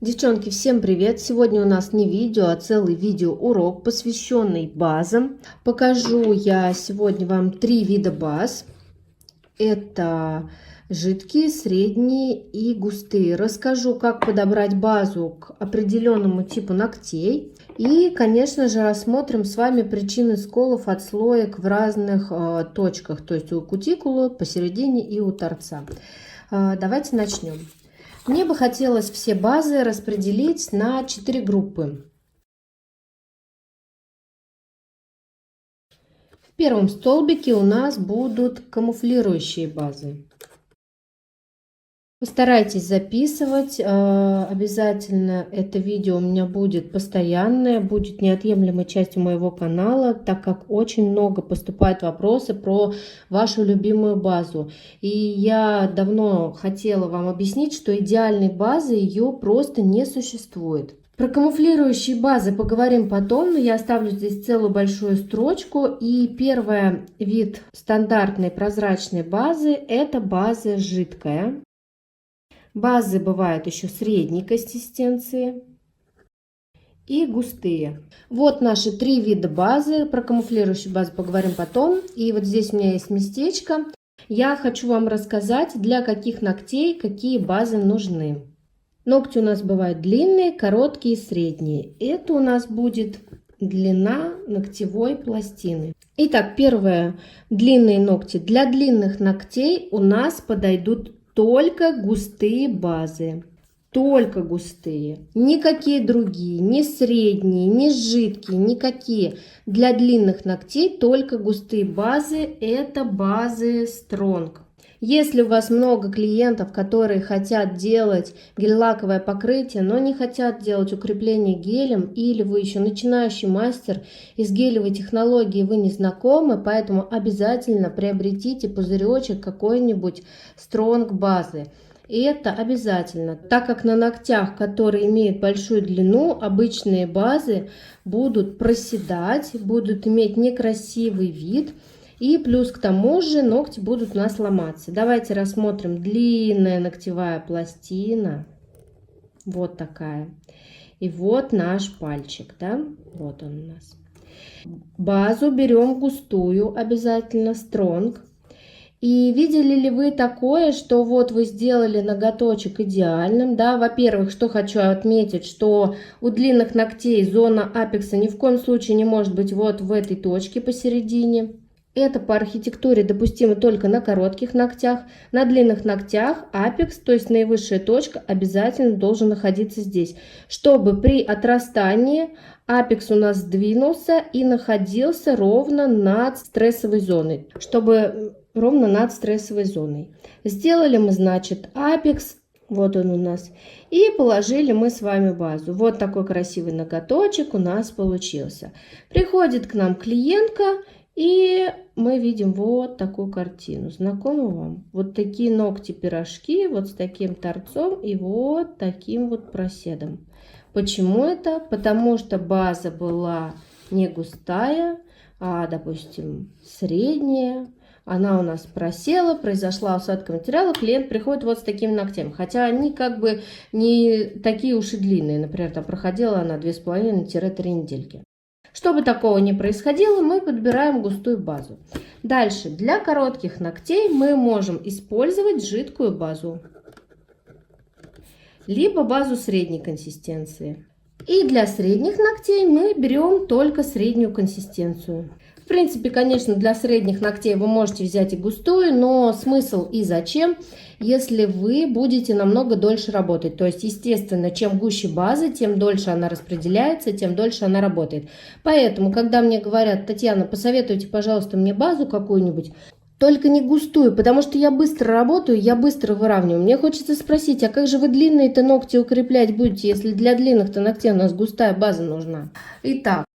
Девчонки, всем привет! Сегодня у нас не видео, а целый видеоурок, посвященный базам. Покажу я сегодня вам 3 вида баз. Это жидкие, средние и густые. Расскажу, как подобрать базу к определенному типу ногтей. И, конечно же, рассмотрим с вами причины сколов от слоек в разных точках. То есть у кутикулы, посередине и у торца. Давайте начнем. Мне бы хотелось все базы распределить на 4 группы. В первом столбике у нас будут камуфлирующие базы. Постарайтесь записывать, обязательно это видео у меня будет постоянное, будет неотъемлемой частью моего канала, так как очень много поступает вопросы про вашу любимую базу. И я давно хотела вам объяснить, что идеальной базы ее просто не существует. Про камуфлирующие базы поговорим потом, но я оставлю здесь целую большую строчку. И первый вид стандартной прозрачной базы – это база жидкая. Базы бывают еще средней консистенции и густые. Вот наши 3 вида базы. Про камуфлирующую базу поговорим потом. И вот здесь у меня есть местечко. Я хочу вам рассказать, для каких ногтей какие базы нужны. Ногти у нас бывают длинные, короткие и средние. Это у нас будет длина ногтевой пластины. Итак, первое. Длинные ногти. Для длинных ногтей у нас подойдут только густые базы. Только густые. Никакие другие, ни средние, ни жидкие, никакие. Для длинных ногтей только густые базы. Это базы Strong. Если у вас много клиентов, которые хотят делать гель-лаковое покрытие, но не хотят делать укрепление гелем, или вы еще начинающий мастер и с гелевой технологией вы не знакомы, поэтому обязательно приобретите пузыречек какой-нибудь Strong базы. И это обязательно, так как на ногтях, которые имеют большую длину, обычные базы будут проседать, будут иметь некрасивый вид. И плюс к тому же ногти будут у нас ломаться. Давайте рассмотрим. Длинная ногтевая пластина. Вот такая. И вот наш пальчик, да? Вот он у нас. Базу берем густую, обязательно Strong. И видели ли вы такое, что вот вы сделали ноготочек идеальным, да? Во-первых, что хочу отметить, что у длинных ногтей зона апекса ни в коем случае не может быть вот в этой точке посередине. Это по архитектуре допустимо только на коротких ногтях. На длинных ногтях апекс, то есть наивысшая точка, обязательно должен находиться здесь, чтобы при отрастании апекс у нас сдвинулся и находился ровно над стрессовой зоной. Чтобы ровно над стрессовой зоной. Сделали мы, значит, апекс. Вот он у нас. И положили мы с вами базу. Вот такой красивый ноготочек у нас получился. Приходит к нам клиентка. И мы видим вот такую картину. Знакомо вам? Вот такие ногти-пирожки, вот с таким торцом и вот таким вот проседом. Почему это? Потому что база была не густая, а, допустим, средняя. Она у нас просела, произошла усадка материала, клиент приходит вот с такими ногтями. Хотя они как бы не такие уж и длинные. Например, там проходила она 2,5-3 недельки. Чтобы такого не происходило, мы подбираем густую базу. Дальше, для коротких ногтей мы можем использовать жидкую базу, либо базу средней консистенции. И для средних ногтей мы берем только среднюю консистенцию. В принципе, конечно, для средних ногтей вы можете взять и густую, но смысл и зачем, если вы будете намного дольше работать. То есть, естественно, чем гуще база, тем дольше она распределяется, тем дольше она работает. Поэтому, когда мне говорят: Татьяна, посоветуйте, пожалуйста, мне базу какую-нибудь, только не густую, потому что я быстро работаю, я быстро выравниваю. Мне хочется спросить, а как же вы длинные-то ногти укреплять будете, если для длинных-то ногтей у нас густая база нужна? Итак,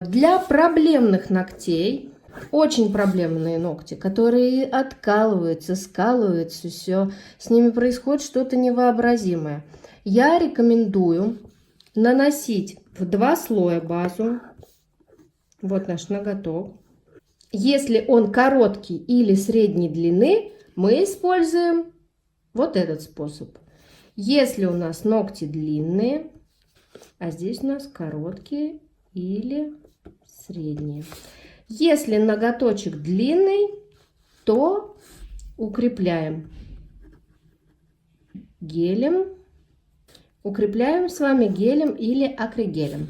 для проблемных ногтей, очень проблемные ногти, которые откалываются, скалываются, все, с ними происходит что-то невообразимое. Я рекомендую наносить в 2 слоя базу. Вот наш ноготок. Если он короткий или средней длины, мы используем вот этот способ. Если у нас ногти длинные, а здесь у нас короткие или средние. Если ноготочек длинный, то укрепляем гелем. Укрепляем с вами гелем или акригелем.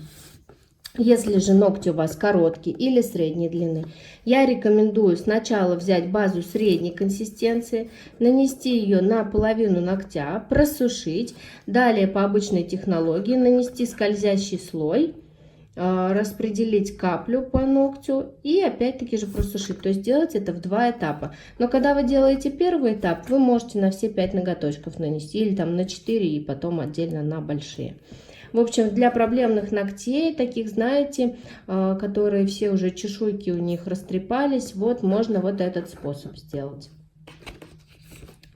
Если же ногти у вас короткие или средней длины, я рекомендую сначала взять базу средней консистенции, нанести ее на половину ногтя, просушить, далее по обычной технологии нанести скользящий слой, распределить каплю по ногтю и опять-таки же просушить. То есть делать это в 2 этапа. Но когда вы делаете первый этап, вы можете на все 5 ноготочков нанести или там на 4 и потом отдельно на большие. В общем, для проблемных ногтей, таких, знаете, которые все уже чешуйки у них растрепались, вот можно вот этот способ сделать.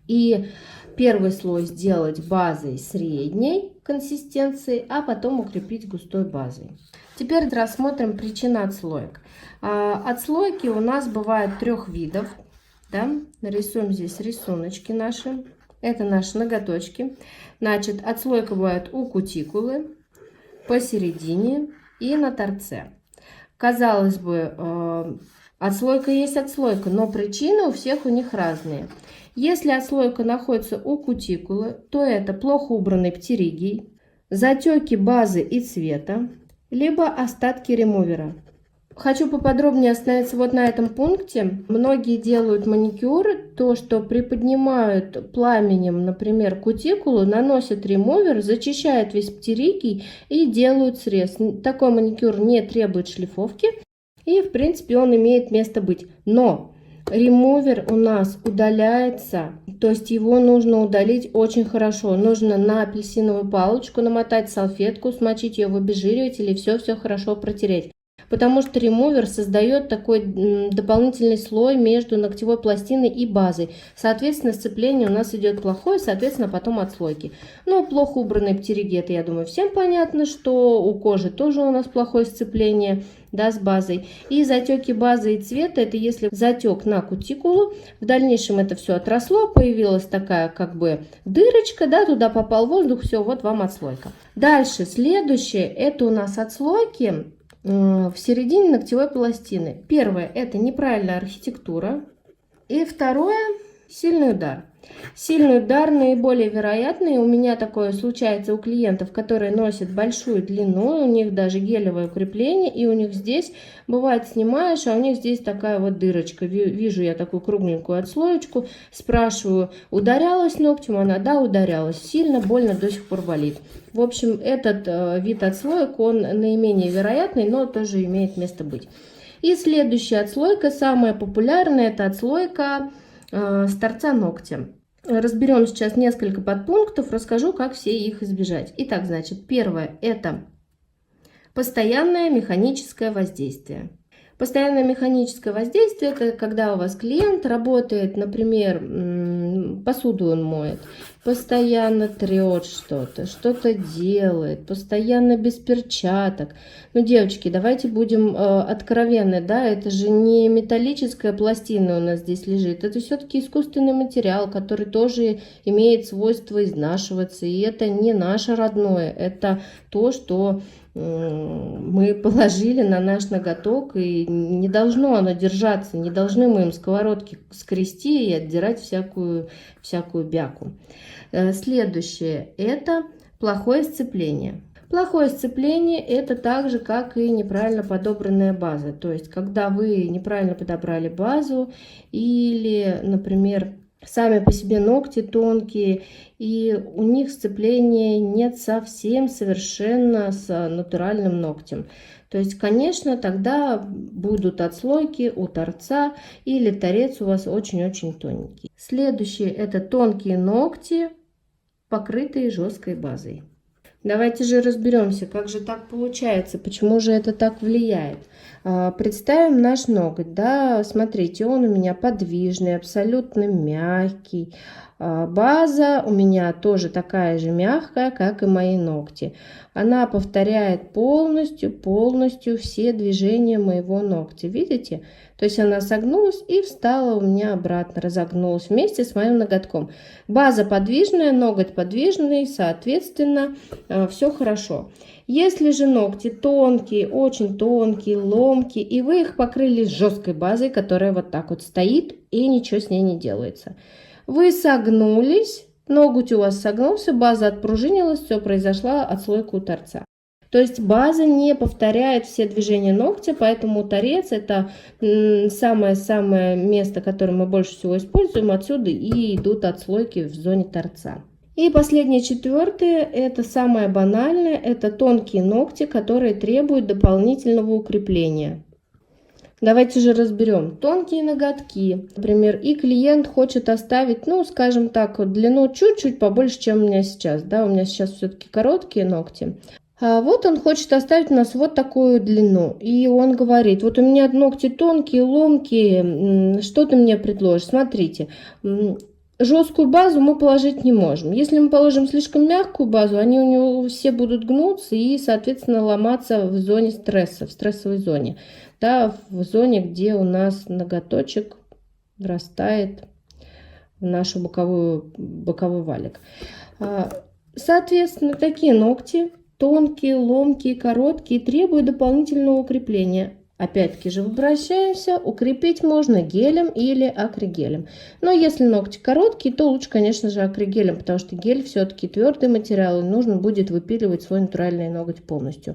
И первый слой сделать базой средней консистенции, а потом укрепить густой базой. Теперь рассмотрим причины отслоек. Отслойки у нас бывают 3 видов. Да? Нарисуем здесь рисуночки наши. Это наши ноготочки. Значит, отслойка бывает у кутикулы, посередине и на торце. Казалось бы, отслойка есть отслойка, но причины у всех у них разные. Если отслойка находится у кутикулы, то это плохо убранный птеригий, затеки базы и цвета, либо остатки ремувера. Хочу поподробнее остановиться вот на этом пункте. Многие делают маникюр, то что приподнимают пламенем, например, кутикулу, наносят ремувер, зачищают весь птеригий и делают срез. Такой маникюр не требует шлифовки и в принципе он имеет место быть. Но ремувер у нас удаляется, то есть его нужно удалить очень хорошо. Нужно на апельсиновую палочку намотать салфетку, смочить ее в обезжиривателе и все хорошо протереть. Потому что ремувер создает такой дополнительный слой между ногтевой пластиной и базой. Соответственно, сцепление у нас идет плохое, соответственно, потом отслойки. Но плохо убранные птериги, это, я думаю, всем понятно, что у кожи тоже у нас плохое сцепление, да, с базой. И затеки базы и цвета, это если затек на кутикулу, в дальнейшем это все отросло, появилась такая как бы дырочка, да, туда попал воздух, все, вот вам отслойка. Дальше, следующее, это у нас отслойки в середине ногтевой пластины. Первое — это неправильная архитектура. И второе — сильный удар. Сильный удар наиболее вероятный. У меня такое случается у клиентов, которые носят большую длину, у них даже гелевое укрепление, и у них здесь бывает снимаешь, а у них здесь такая вот дырочка. Вижу я такую кругленькую отслоечку, спрашиваю, ударялась ногтем? Она: да, ударялась, сильно, больно, до сих пор болит. В общем, этот вид отслоек, он наименее вероятный, но тоже имеет место быть. И следующая отслойка, самая популярная, это отслойка с торца ногтя. Разберем сейчас несколько подпунктов, расскажу, как все их избежать. Итак, значит, первое – это постоянное механическое воздействие. Постоянное механическое воздействие – это когда у вас клиент работает, например, посуду он моет, постоянно трет что-то делает, постоянно без перчаток. Ну, девочки, давайте будем откровенны, да, это же не металлическая пластина у нас здесь лежит, это все-таки искусственный материал, который тоже имеет свойство изнашиваться, и это не наше родное, это то, что мы положили на наш ноготок, и не должно оно держаться, не должны мы им сковородки скрести и отдирать всякую бяку. Следующее – это плохое сцепление. Плохое сцепление – это так же, как и неправильно подобранная база. То есть, когда вы неправильно подобрали базу или, например, сами по себе ногти тонкие, и у них сцепления нет совсем совершенно с натуральным ногтем. То есть, конечно, тогда будут отслойки у торца или торец у вас очень-очень тоненький. Следующее – это тонкие ногти, покрытые жесткой базой. Давайте же разберемся, как же так получается, почему же это так влияет. Представим наш ноготь, да, смотрите, он у меня подвижный, абсолютно мягкий, База у меня тоже такая же мягкая, как и мои ногти. Она повторяет полностью все движения моего ногтя. Видите? То есть она согнулась и встала у меня обратно, разогнулась вместе с моим ноготком. База подвижная, ноготь подвижный, соответственно, все хорошо. Если же ногти тонкие, очень тонкие, ломкие, и вы их покрыли жесткой базой, которая вот так вот стоит и ничего с ней не делается. Вы согнулись, ноготь у вас согнулся, база отпружинилась, все, произошла отслойка у торца. То есть база не повторяет все движения ногтя, поэтому торец это самое-самое место, которое мы больше всего используем. Отсюда и идут отслойки в зоне торца. И последнее, четвертое, это самое банальное, это тонкие ногти, которые требуют дополнительного укрепления. Давайте же разберем. Тонкие ноготки, например, и клиент хочет оставить, ну, скажем так, вот длину чуть-чуть побольше, чем у меня сейчас. Да, у меня сейчас все-таки короткие ногти. А вот он хочет оставить у нас вот такую длину. И он говорит, вот у меня ногти тонкие, ломкие, что ты мне предложишь? Смотрите, жесткую базу мы положить не можем. Если мы положим слишком мягкую базу, они у него все будут гнуться и, соответственно, ломаться в зоне стресса, в стрессовой зоне. Да, в зоне, где у нас ноготочек врастает в нашу боковой валик. Соответственно, такие ногти тонкие, ломкие, короткие, требуют дополнительного укрепления. Опять-таки же обращаемся, укрепить можно гелем или акригелем. Но если ногти короткие, то лучше, конечно же, акригелем, потому что гель все-таки твердый материал, и нужно будет выпиливать свой натуральный ноготь полностью.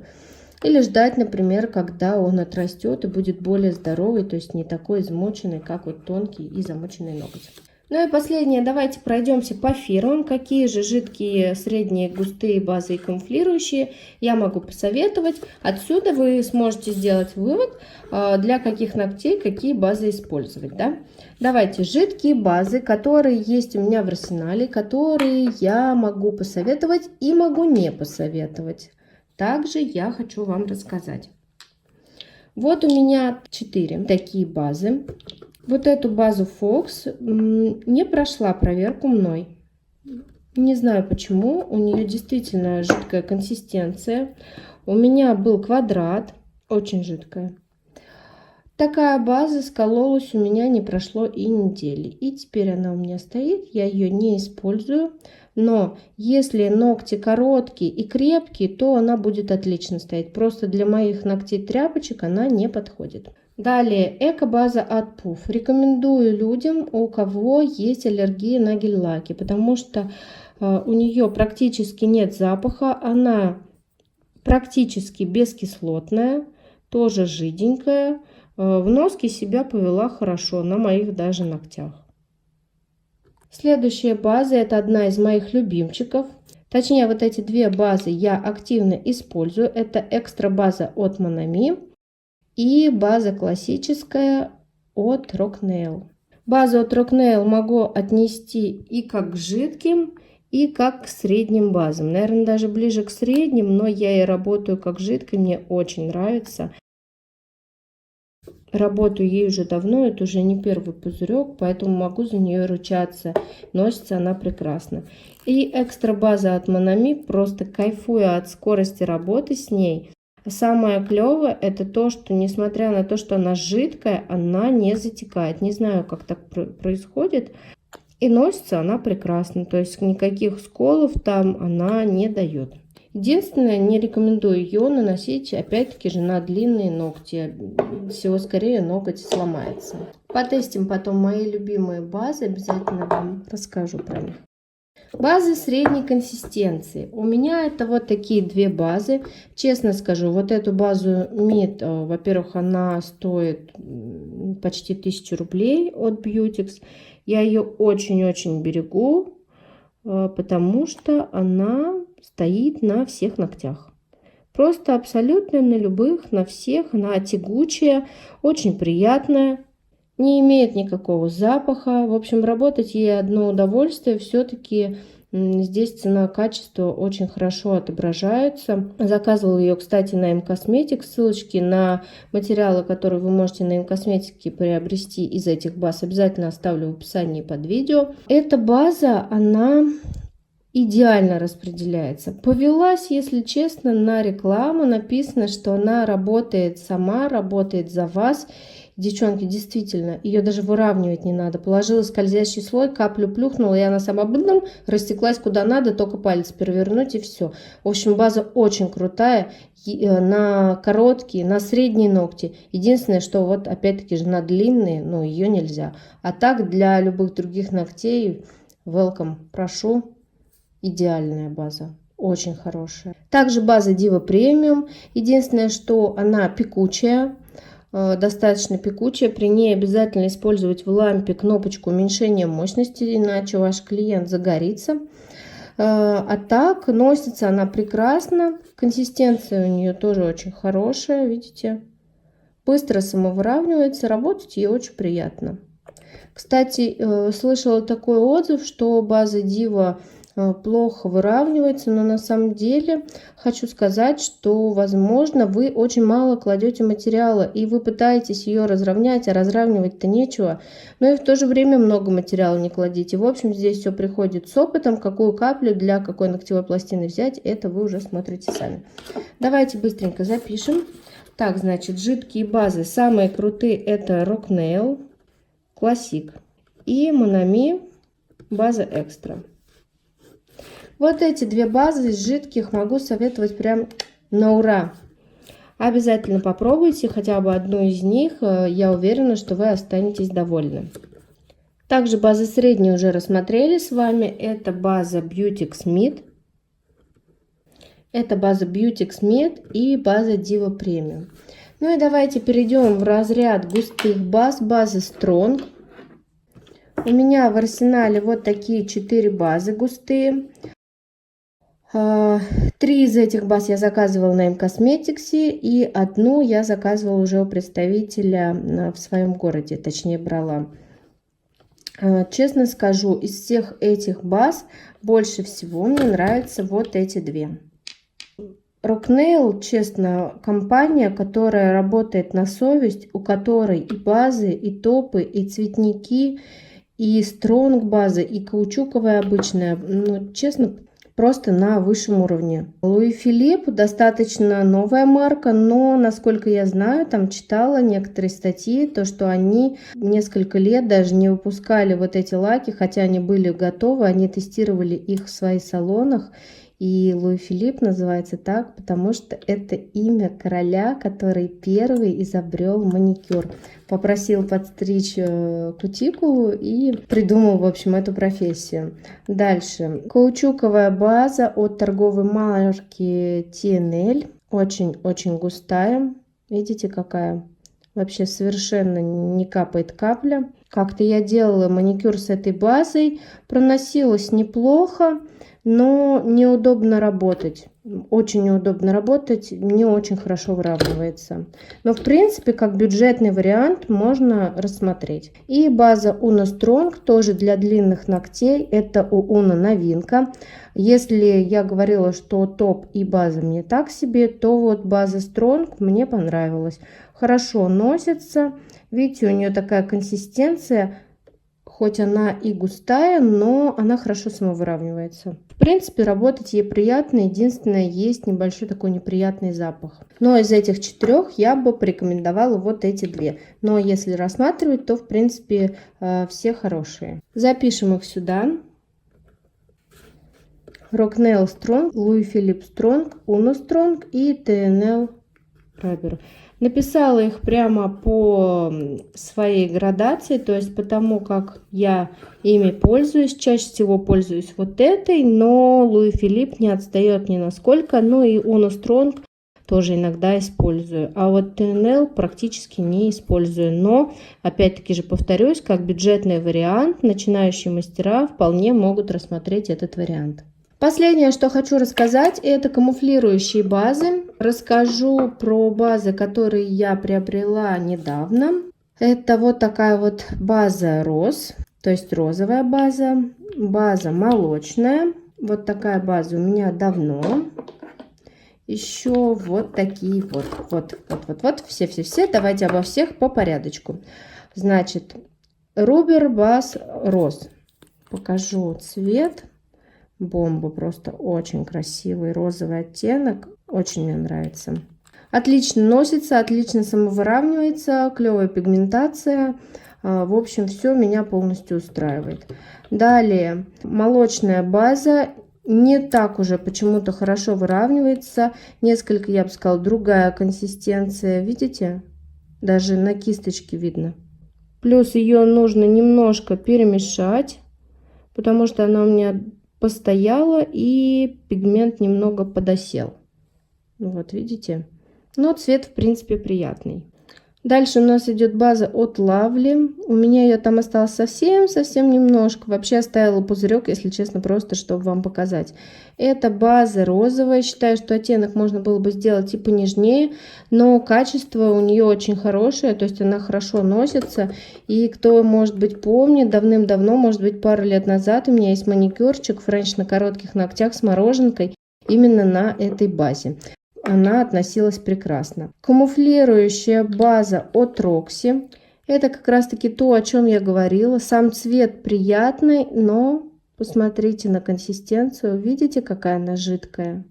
Или ждать, например, когда он отрастет и будет более здоровый, то есть не такой измоченный, как вот тонкий и замоченный ноготь. Ну и последнее, давайте пройдемся по фирмам. Какие же жидкие, средние, густые базы и камуфлирующие я могу посоветовать. Отсюда вы сможете сделать вывод, для каких ногтей какие базы использовать. Да? Давайте жидкие базы, которые есть у меня в арсенале, которые я могу посоветовать и могу не посоветовать. Также я хочу вам рассказать. Вот у меня 4 такие базы. Вот эту базу Fox не прошла проверку мной. Не знаю почему. У нее действительно жидкая консистенция. У меня был квадрат, очень жидкая. Такая база скололась у меня, не прошло и недели. И теперь она у меня стоит, я ее не использую. Но если ногти короткие и крепкие, то она будет отлично стоять. Просто для моих ногтей тряпочек она не подходит. Далее, эко-база от Puff. Рекомендую людям, у кого есть аллергия на гель-лаки, потому что у нее практически нет запаха, она практически бескислотная, тоже жиденькая. В носке себя повела хорошо, на моих даже ногтях. Следующая база, это одна из моих любимчиков. Точнее, вот эти две базы я активно использую. Это экстра база от Monami и база классическая от Rocknail. Базу от Rocknail могу отнести и как к жидким, и как к средним базам. Наверное, даже ближе к средним, но я и работаю как жидкой, мне очень нравится. Работаю ей уже давно, это уже не первый пузырек, поэтому могу за нее ручаться. Носится она прекрасно. И экстра база от Monami, просто кайфую от скорости работы с ней. Самое клевое это то, что несмотря на то, что она жидкая, она не затекает. Не знаю, как так происходит. И носится она прекрасно, то есть никаких сколов там она не дает. Единственное, не рекомендую ее наносить, опять-таки же, на длинные ногти. Всего скорее ноготь сломается. Потестим потом мои любимые базы, обязательно вам расскажу про них. Базы средней консистенции. У меня это вот такие две базы. Честно скажу, вот эту базу Meet, во-первых, она стоит почти 1000 рублей от Beautix. Я ее очень-очень берегу, потому что она стоит на всех ногтях. Просто абсолютно на любых, на всех. Она тягучая, очень приятная, не имеет никакого запаха. В общем, работать ей одно удовольствие. Все-таки Здесь цена-качество очень хорошо отображаются. Заказывала ее, кстати, на М-Косметик. Ссылочки на материалы, которые вы можете на М-Косметике приобрести из этих баз, обязательно оставлю в описании под видео. Эта база, она идеально распределяется. Повелась, если честно, на рекламу. Написано, что она работает сама, работает за вас. Девчонки, действительно, ее даже выравнивать не надо. Положила скользящий слой, каплю плюхнула, и она сама растеклась куда надо, только палец перевернуть и все. В общем, база очень крутая, на короткие, на средние ногти. Единственное, что вот опять-таки же на длинные, но ее нельзя. А так для любых других ногтей, welcome, прошу, идеальная база. Очень хорошая. Также база Diva Premium. Единственное, что она пекучая. Достаточно пекучая, при ней обязательно использовать в лампе кнопочку уменьшения мощности, иначе ваш клиент загорится. А так носится она прекрасно, консистенция у нее тоже очень хорошая, видите, быстро самовыравнивается, работать ей очень приятно. Кстати, слышала такой отзыв, что база Diva плохо выравнивается, но на самом деле хочу сказать, что возможно вы очень мало кладете материала и вы пытаетесь ее разровнять, а разравнивать-то нечего, но и в то же время много материала не кладите. В общем, здесь все приходит с опытом, какую каплю для какой ногтевой пластины взять, это вы уже смотрите сами. Давайте быстренько запишем. Так, значит, жидкие базы самые крутые — это Rocknail Classic и Monami база Экстра. Вот эти две базы из жидких могу советовать прям на ура. Обязательно попробуйте хотя бы одну из них. Я уверена, что вы останетесь довольны. Также базы средние уже рассмотрели с вами. Это база Beautix Mid. Это база Beautix Mid и база Diva Premium. Ну и давайте перейдем в разряд густых баз. Базы Strong. У меня в арсенале вот такие 4 базы густые. 3 из этих баз я заказывала на М-Косметикс, и одну я заказывала уже у представителя в своем городе, точнее брала. Честно скажу, из всех этих баз больше всего мне нравятся вот эти две. Rocknail, честно, компания, которая работает на совесть, у которой и базы, и топы, и цветники, и стронг база, и каучуковая обычная, ну, честно, просто на высшем уровне. Луи Филипп достаточно новая марка, но, насколько я знаю, там читала некоторые статьи, то, что они несколько лет даже не выпускали вот эти лаки, хотя они были готовы, они тестировали их в своих салонах. И Луи Филипп называется так, потому что это имя короля, который первый изобрел маникюр. Попросил подстричь кутикулу и придумал, в общем, эту профессию. Дальше. Каучуковая база от торговой марки TNL. Очень-очень густая. Видите, какая? Вообще совершенно не капает капля. Как-то я делала маникюр с этой базой. Проносилась неплохо. Но неудобно работать, очень неудобно работать, не очень хорошо выравнивается. Но в принципе, как бюджетный вариант можно рассмотреть. И база Uno Strong тоже для длинных ногтей, это у Uno новинка. Если я говорила, что топ и база мне так себе, то вот база Strong мне понравилась. Хорошо носится, видите, у нее такая консистенция. Хоть она и густая, но она хорошо самовыравнивается. В принципе, работать ей приятно. Единственное, есть небольшой такой неприятный запах. Но из этих 4 я бы порекомендовала вот эти 2. Но если рассматривать, то в принципе все хорошие. Запишем их сюда. Rocknail Strong, Louis Philippe Strong, Uno Strong и TNL Rubber. Написала их прямо по своей градации, то есть по тому, как я ими пользуюсь. Чаще всего пользуюсь вот этой, но Луи Филипп не отстает ни насколько. Ну и Uno Strong тоже иногда использую. А вот TNL практически не использую. Но, опять-таки же повторюсь, как бюджетный вариант, начинающие мастера вполне могут рассмотреть этот вариант. Последнее, что хочу рассказать, это камуфлирующие базы. Расскажу про базы, которые я приобрела недавно. Это вот такая вот база роз, то есть розовая база, база молочная, Вот такая база у меня давно. Еще вот такие вот. Все. Давайте обо всех по порядочку. Значит, Rubber Buzz Rose. Покажу цвет. Бомба, просто очень красивый розовый оттенок. Очень мне нравится. Отлично носится, отлично самовыравнивается, клевая пигментация. В общем, все меня полностью устраивает. Далее, молочная база. Не так уже почему-то хорошо выравнивается. Несколько, я бы сказала, другая консистенция. Видите? Даже на кисточке видно. Плюс ее нужно немножко перемешать, потому что она у меня постояла и пигмент немного подосел. Вот видите? Но цвет в принципе приятный. Дальше у нас идет база от Lovely. У меня ее там осталось совсем немножко. Вообще оставила пузырек, если честно, просто чтобы вам показать. Это база розовая. Считаю, что оттенок можно было бы сделать и понежнее, но качество у нее очень хорошее, то есть она хорошо носится. И кто, может быть, помнит, давным-давно, может быть, пару лет назад у меня есть маникюрчик френч на коротких ногтях с мороженкой именно на этой базе. Она относилась прекрасно. Камуфлирующая база от Roxy. Это как раз таки то, о чем я говорила. Сам цвет приятный, но посмотрите на консистенцию. Видите, какая она жидкая?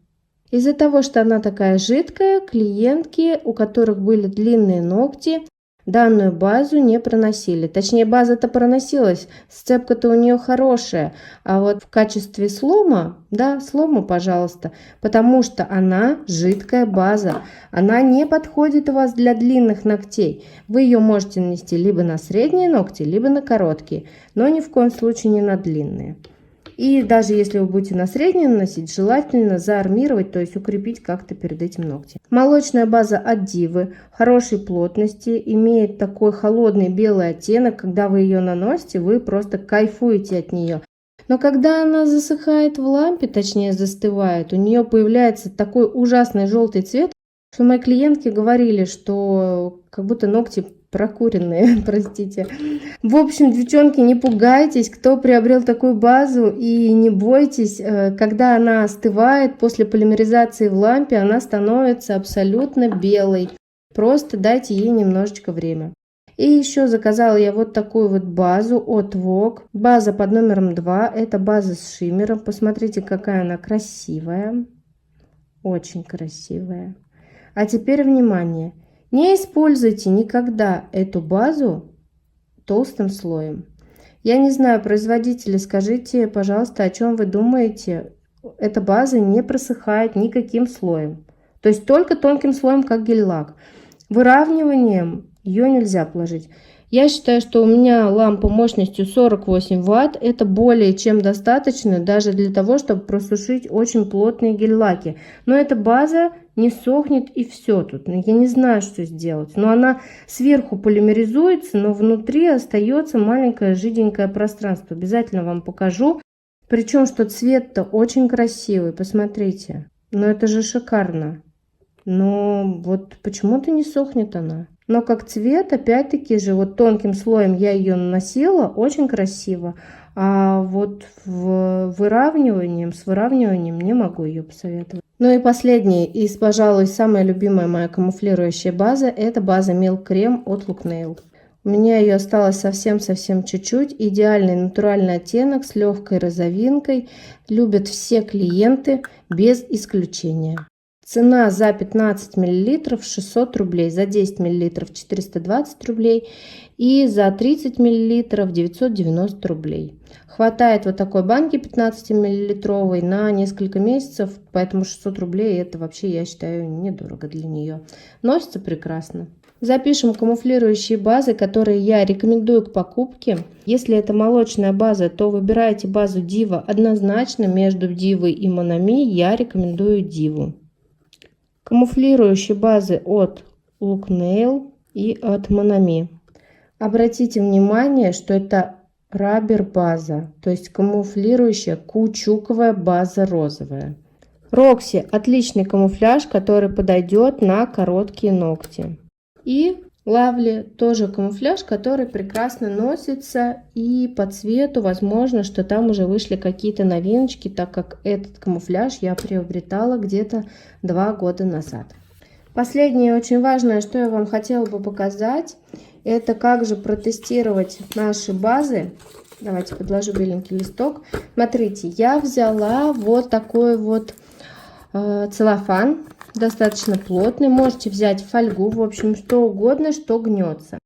Из-за того, что она такая жидкая, клиентки, у которых были длинные ногти, данную базу не проносили. Точнее, база-то проносилась, сцепка-то у нее хорошая. А вот в качестве слома, да, слома, пожалуйста, потому что она жидкая база. Она не подходит у вас для длинных ногтей. Вы ее можете нанести либо на средние ногти, либо на короткие, но ни в коем случае не на длинные. И даже если вы будете на средние наносить, желательно заармировать, то есть укрепить как-то перед этим ногти. Молочная база от Дивы, хорошей плотности, имеет такой холодный белый оттенок. Когда вы ее наносите, вы просто кайфуете от нее. Но когда она засыхает в лампе, точнее застывает, у нее появляется такой ужасный желтый цвет, что мои клиентки говорили, что как будто ногти прокуренные, простите. В общем, девчонки, не пугайтесь, кто приобрел такую базу, и не бойтесь, когда она остывает после полимеризации в лампе, она становится абсолютно белой. Просто дайте ей немножечко время. И еще заказала я вот такую вот базу от Vogue. База под номером 2. Это база с шиммером. Посмотрите, какая она красивая. Очень красивая. А теперь внимание. Не используйте никогда эту базу толстым слоем. Я не знаю, производители, скажите, пожалуйста, о чем вы думаете. Эта база не просыхает никаким слоем. То есть только тонким слоем, как гель-лак. Выравниванием ее нельзя положить. Я считаю, что у меня лампа мощностью 48 Вт. Это более чем достаточно даже для того, чтобы просушить очень плотные гель-лаки. Но эта база не сохнет и все тут. Я не знаю, что сделать. Но она сверху полимеризуется, но внутри остается маленькое жиденькое пространство. Обязательно вам покажу. Причем, что цвет-то очень красивый. Посмотрите. Но это же шикарно. Но вот почему-то не сохнет она. Но как цвет, опять-таки же, вот тонким слоем я ее наносила, очень красиво. А вот с выравниванием не могу ее посоветовать. Ну и последняя, и, пожалуй, самая любимая моя камуфлирующая база, это база Milk Cream от Look Nail. У меня ее осталось совсем чуть-чуть. Идеальный натуральный оттенок с легкой розовинкой. Любят все клиенты без исключения. Цена за 15 мл 600 рублей, за 10 мл 420 рублей и за 30 мл 990 рублей. Хватает вот такой банки 15 мл на несколько месяцев, поэтому 600 рублей это вообще, я считаю, недорого для нее. Носится прекрасно. Запишем камуфлирующие базы, которые я рекомендую к покупке. Если это молочная база, то выбирайте базу Diva. Однозначно между Дивой и Monami я рекомендую Диву. Камуфлирующие базы от Look Nail и от Monami. Обратите внимание, что это раббер база, то есть камуфлирующая каучуковая база розовая. Roxy отличный камуфляж, который подойдет на короткие ногти. И Lovely тоже камуфляж, который прекрасно носится, и по цвету возможно, что там уже вышли какие-то новиночки, так как этот камуфляж я приобретала где-то 2 года назад. Последнее очень важное, что я вам хотела бы показать, это как же протестировать наши базы. Давайте подложу беленький листок. Смотрите, я взяла вот такой вот целлофан, достаточно плотный. Можете взять фольгу, в общем, что угодно, что гнется.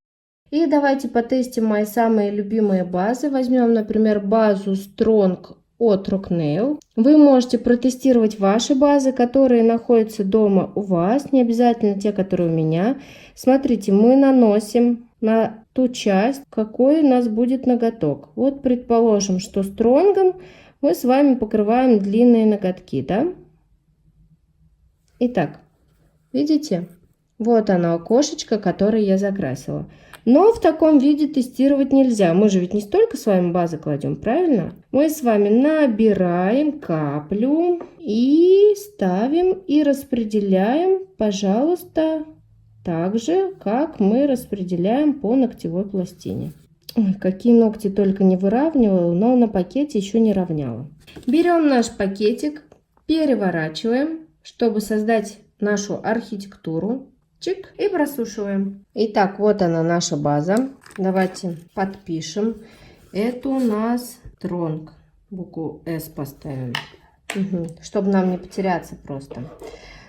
И давайте потестим мои самые любимые базы. Возьмем, например, базу Strong от Rocknail. Вы можете протестировать ваши базы, которые находятся дома у вас, не обязательно те, которые у меня. Смотрите, мы наносим на ту часть, какой у нас будет ноготок. Вот предположим, что стронгом мы с вами покрываем длинные ноготки, да? Итак, видите? Вот оно, окошечко, которое я закрасила. Но в таком виде тестировать нельзя. Мы же ведь не столько с вами базы кладем, правильно? Мы с вами набираем каплю и ставим и распределяем, пожалуйста, так же, как мы распределяем по ногтевой пластине. Ой, какие ногти только не выравнивала, но на пакете еще не равняла. Берем наш пакетик, переворачиваем, чтобы создать нашу архитектуру. Чик, и просушиваем. Итак, вот она наша база. Давайте подпишем. Это у нас Strong. Букву S поставим, чтобы нам не потеряться просто.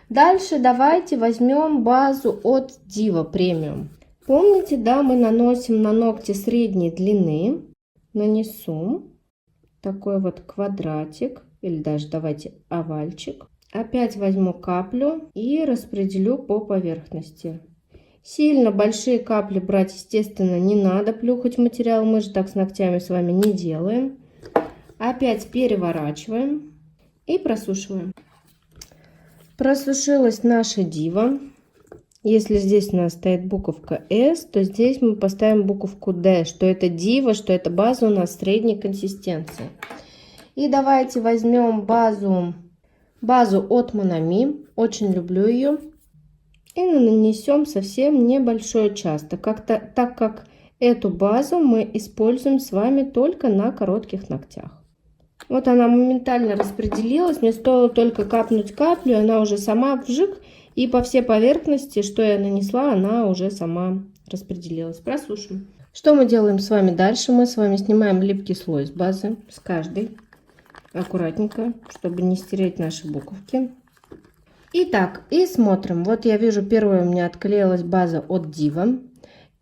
Дальше давайте возьмем базу от Diva Premium. Помните, да, мы наносим на ногти средней длины. Нанесу такой вот квадратик, или даже давайте овальчик. Опять возьму каплю и распределю по поверхности. Сильно большие капли брать, естественно, не надо, плюхать материал. Мы же так с ногтями с вами не делаем. Опять переворачиваем и просушиваем. Просушилась наша Diva. Если здесь у нас стоит буковка S, то здесь мы поставим буковку D, что это Diva, что это база у нас средней консистенции. И давайте возьмем базу от Monami, очень люблю ее, и нанесем совсем небольшой участок, так как эту базу мы используем с вами только на коротких ногтях. Вот она моментально распределилась, мне стоило только капнуть каплю, она уже сама вжик, и по всей поверхности, что я нанесла, она уже сама распределилась. Просушим. Что мы делаем с вами дальше? Мы с вами снимаем липкий слой с базы, с каждой. Аккуратненько, чтобы не стереть наши буковки. Итак, и смотрим. Вот я вижу, первая у меня отклеилась база от Diva.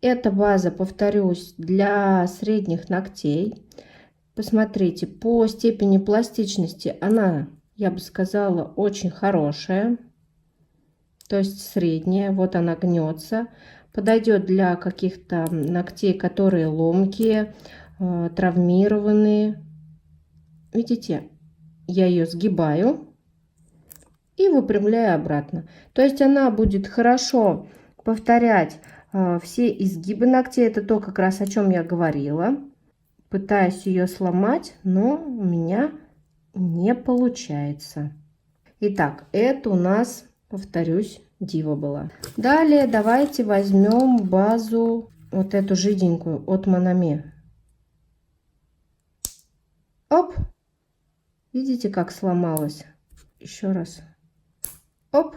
Эта база, повторюсь, для средних ногтей. Посмотрите, по степени пластичности она, я бы сказала, очень хорошая. То есть средняя. Вот она гнется. Подойдет для каких-то ногтей, которые ломкие, травмированные. Видите, я ее сгибаю и выпрямляю обратно. То есть она будет хорошо повторять все изгибы ногтей. Это то, как раз о чем я говорила. Пытаюсь ее сломать, но у меня не получается. Итак, это у нас, повторюсь, Diva была. Далее давайте возьмем базу, вот эту жиденькую от Monami. Оп! Видите, как сломалась? Еще раз. Оп!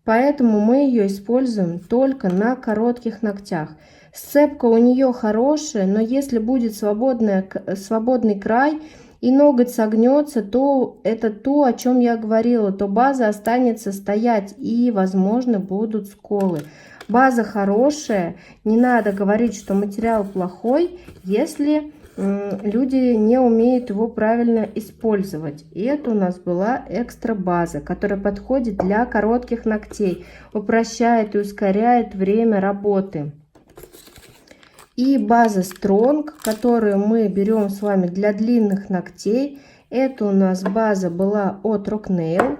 Поэтому мы ее используем только на коротких ногтях. Сцепка у нее хорошая, но если будет свободный край и ноготь согнется, то это то, о чем я говорила, то база останется стоять и, возможно, будут сколы. База хорошая, не надо говорить, что материал плохой, если люди не умеют его правильно использовать. И это у нас была экстра база, которая подходит для коротких ногтей, упрощает и ускоряет время работы. И база Strong, которую мы берем с вами для длинных ногтей, это у нас база была от Rocknail.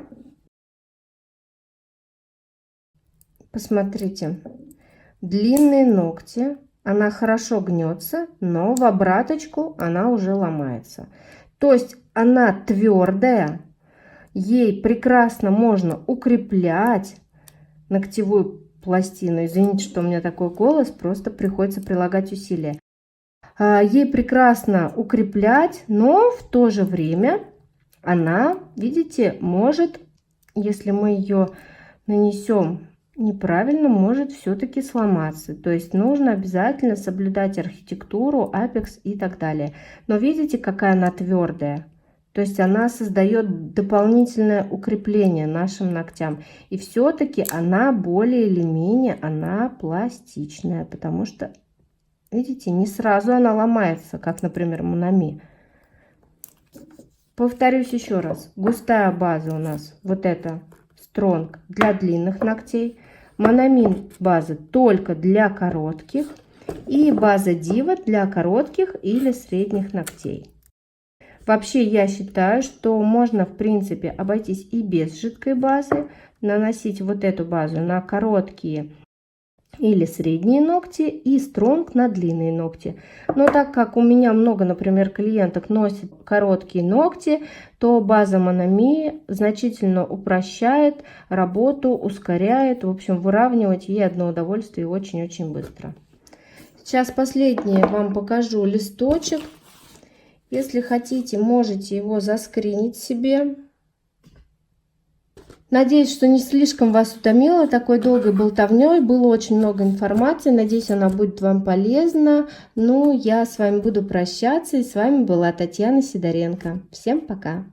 Посмотрите, длинные ногти. Она хорошо гнется, но в обраточку она уже ломается. То есть она твердая, ей прекрасно можно укреплять ногтевую пластину. Извините, что у меня такой голос, просто приходится прилагать усилия. Ей прекрасно укреплять, но в то же время она, видите, может, если мы ее нанесем неправильно, может все-таки сломаться. То есть нужно обязательно соблюдать архитектуру, апекс и так далее. Но видите, какая она твердая? То есть она создает дополнительное укрепление нашим ногтям. И все-таки она более или менее она пластичная, потому что, видите, не сразу она ломается, как, например, Монами. Повторюсь еще раз. Густая база у нас вот эта Стронг для длинных ногтей. Монами база только для коротких. И база Дива для коротких или средних ногтей. Вообще я считаю, что можно в принципе обойтись и без жидкой базы. Наносить вот эту базу на короткие или средние ногти и Стронг на длинные ногти. Но так как у меня много, например, клиенток носят короткие ногти, то база Монами значительно упрощает работу, ускоряет, в общем, выравнивать ей одно удовольствие очень-очень быстро. Сейчас последнее вам покажу листочек. Если хотите, можете его заскринить себе. Надеюсь, что не слишком вас утомила такой долгой болтовней. Было очень много информации. Надеюсь, она будет вам полезна. Ну, я с вами буду прощаться. И с вами была Татьяна Сидоренко. Всем пока!